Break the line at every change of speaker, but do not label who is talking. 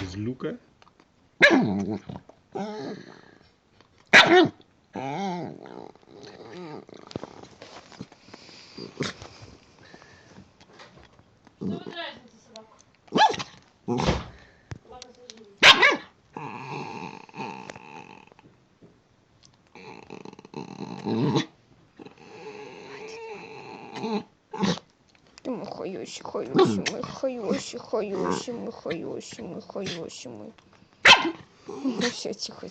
Злюка?
Что выбираешь за собаку? Собака сожри.
Ты мой хороший, мой хороший. Ну все, тихо.